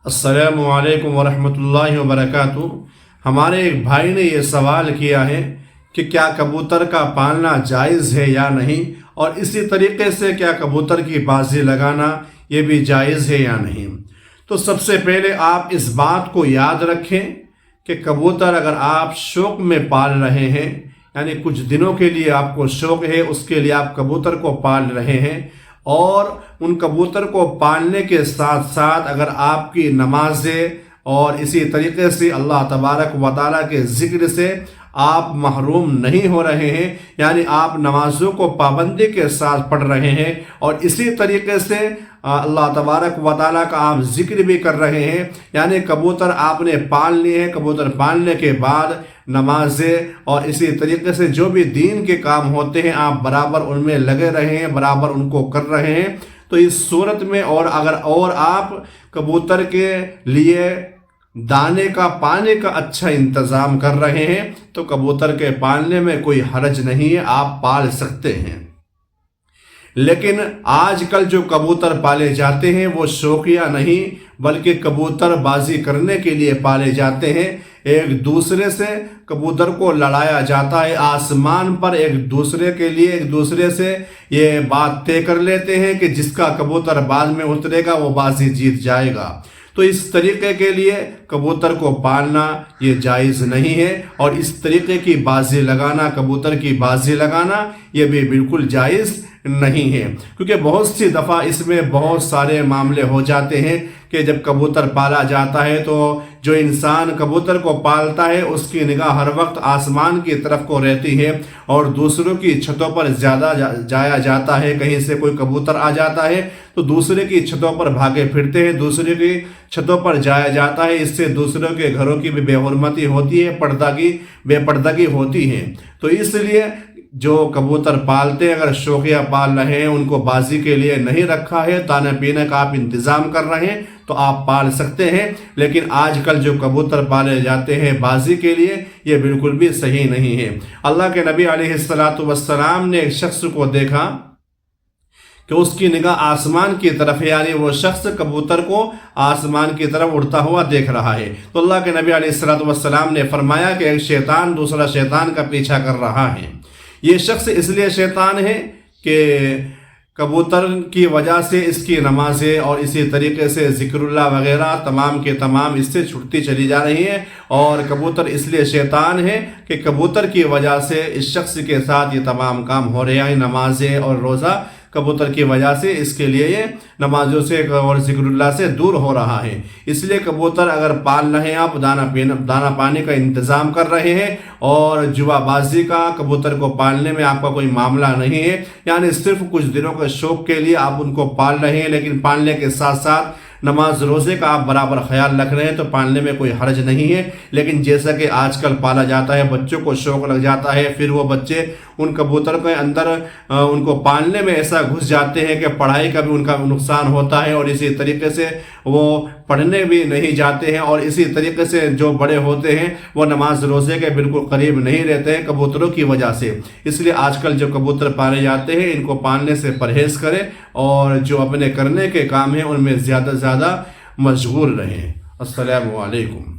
अस्सलामु अलैकुम वरहमतुल्लाहि वबरकातुहू। हमारे एक भाई ने ये सवाल किया है कि क्या कबूतर का पालना जायज़ है या नहीं, और इसी तरीके से क्या कबूतर की बाजी लगाना ये भी जायज़ है या नहीं। तो सबसे पहले आप इस बात को याद रखें कि कबूतर अगर आप शौक़ में पाल रहे हैं, यानी कुछ दिनों के लिए आपको शौक़ है, उसके लिए आप कबूतर को पाल रहे हैं, और उन कबूतर को पालने के साथ साथ अगर आपकी नमाज़ें और इसी तरीके से अल्लाह तबारक व तआला के ज़िक्र से आप महरूम नहीं हो रहे हैं, यानी आप नमाज़ों को पाबंदी के साथ पढ़ रहे हैं, और इसी तरीके से अल्लाह तबारक व तआला का आप ज़िक्र भी कर रहे हैं, यानी कबूतर आपने पाल लिए हैं, कबूतर पालने के बाद नमाज़ें और इसी तरीके से जो भी दीन के काम होते हैं आप बराबर उनमें लगे रहे हैं, बराबर उनको कर रहे हैं। तो इस सूरत में और आप कबूतर के लिए दाने का पानी का अच्छा इंतज़ाम कर रहे हैं, तो कबूतर के पालने में कोई हरज नहीं है, आप पाल सकते हैं। लेकिन आजकल जो कबूतर पाले जाते हैं वो शौकिया नहीं बल्कि कबूतर बाजी करने के लिए पाले जाते हैं। एक दूसरे से कबूतर को लड़ाया जाता है, आसमान पर एक दूसरे से ये बात तय कर लेते हैं कि जिसका कबूतर बाद में उतरेगा वो बाजी जीत जाएगा। तो इस तरीके के लिए कबूतर को पालना ये जायज़ नहीं है, और इस तरीके की बाजी लगाना, कबूतर की बाजी लगाना ये भी बिल्कुल जायज़ नहीं है, क्योंकि बहुत सी दफ़ा इसमें बहुत सारे मामले हो जाते हैं कि जब कबूतर पाला जाता है तो जो इंसान कबूतर को पालता है उसकी निगाह हर वक्त आसमान की तरफ को रहती है, और दूसरों की छतों पर ज़्यादा जाया जाता है। कहीं से कोई कबूतर आ जाता है तो दूसरे की छतों पर भागे फिरते हैं, दूसरे की छतों पर जाया जाता है, इससे दूसरों के घरों की भी बेहुरमती होती है, बेपर्दगी होती है। तो इसलिए जो कबूतर पालते हैं, अगर शौकिया पाल रहे हैं, उनको बाजी के लिए नहीं रखा है, खाने पीने का आप इंतज़ाम कर रहे हैं, तो आप पाल सकते हैं। लेकिन आजकल जो कबूतर पाले जाते हैं बाजी के लिए ये बिल्कुल भी सही नहीं है। अल्लाह के नबी अलैहिस्सलातु वस्सलाम ने एक शख्स को देखा कि उसकी निगाह आसमान की तरफ है, यानी वो शख्स कबूतर को आसमान की तरफ उड़ता हुआ देख रहा है। तो अल्लाह के नबी अलैहिस्सलातु वस्सलाम ने फरमाया कि एक शैतान दूसरा शैतान का पीछा कर रहा है। ये शख्स इसलिए शैतान है कि कबूतर की वजह से इसकी नमाज़ें और इसी तरीके से ज़िक्रुल्लाह वगैरह तमाम के तमाम इससे छुटती चली जा रही हैं, और कबूतर इसलिए शैतान है कि कबूतर की वजह से इस शख्स के साथ ये तमाम काम हो रहे हैं, नमाज़ें और रोज़ा कबूतर की वजह से इसके लिए ये नमाजों से और ज़िक्रुल्लाह से दूर हो रहा है। इसलिए कबूतर अगर पाल रहे हैं आप, दाना पानी का इंतज़ाम कर रहे हैं, और जुआबाजी का कबूतर को पालने में आपका कोई मामला नहीं है, यानी सिर्फ कुछ दिनों के शौक़ के लिए आप उनको पाल रहे हैं, लेकिन पालने के साथ साथ नमाज रोज़े का आप बराबर ख्याल रख रहे हैं, तो पालने में कोई हर्ज नहीं है। लेकिन जैसा कि आजकल पाला जाता है, बच्चों को शौक़ लग जाता है, फिर वो बच्चे उन कबूतर के अंदर उनको पालने में ऐसा घुस जाते हैं कि पढ़ाई का भी उनका नुकसान होता है, और इसी तरीके से वो पढ़ने भी नहीं जाते हैं, और इसी तरीके से जो बड़े होते हैं वो नमाज रोज़े के बिल्कुल करीब नहीं रहते हैं कबूतरों की वजह से। इसलिए आजकल जो कबूतर पाले जाते हैं इनको पालने से परहेज़ करें, और जो अपने करने के काम हैं उनमें ज़्यादा से ज़्यादा मशगूल रहें। अस्सलामु अलैकुम।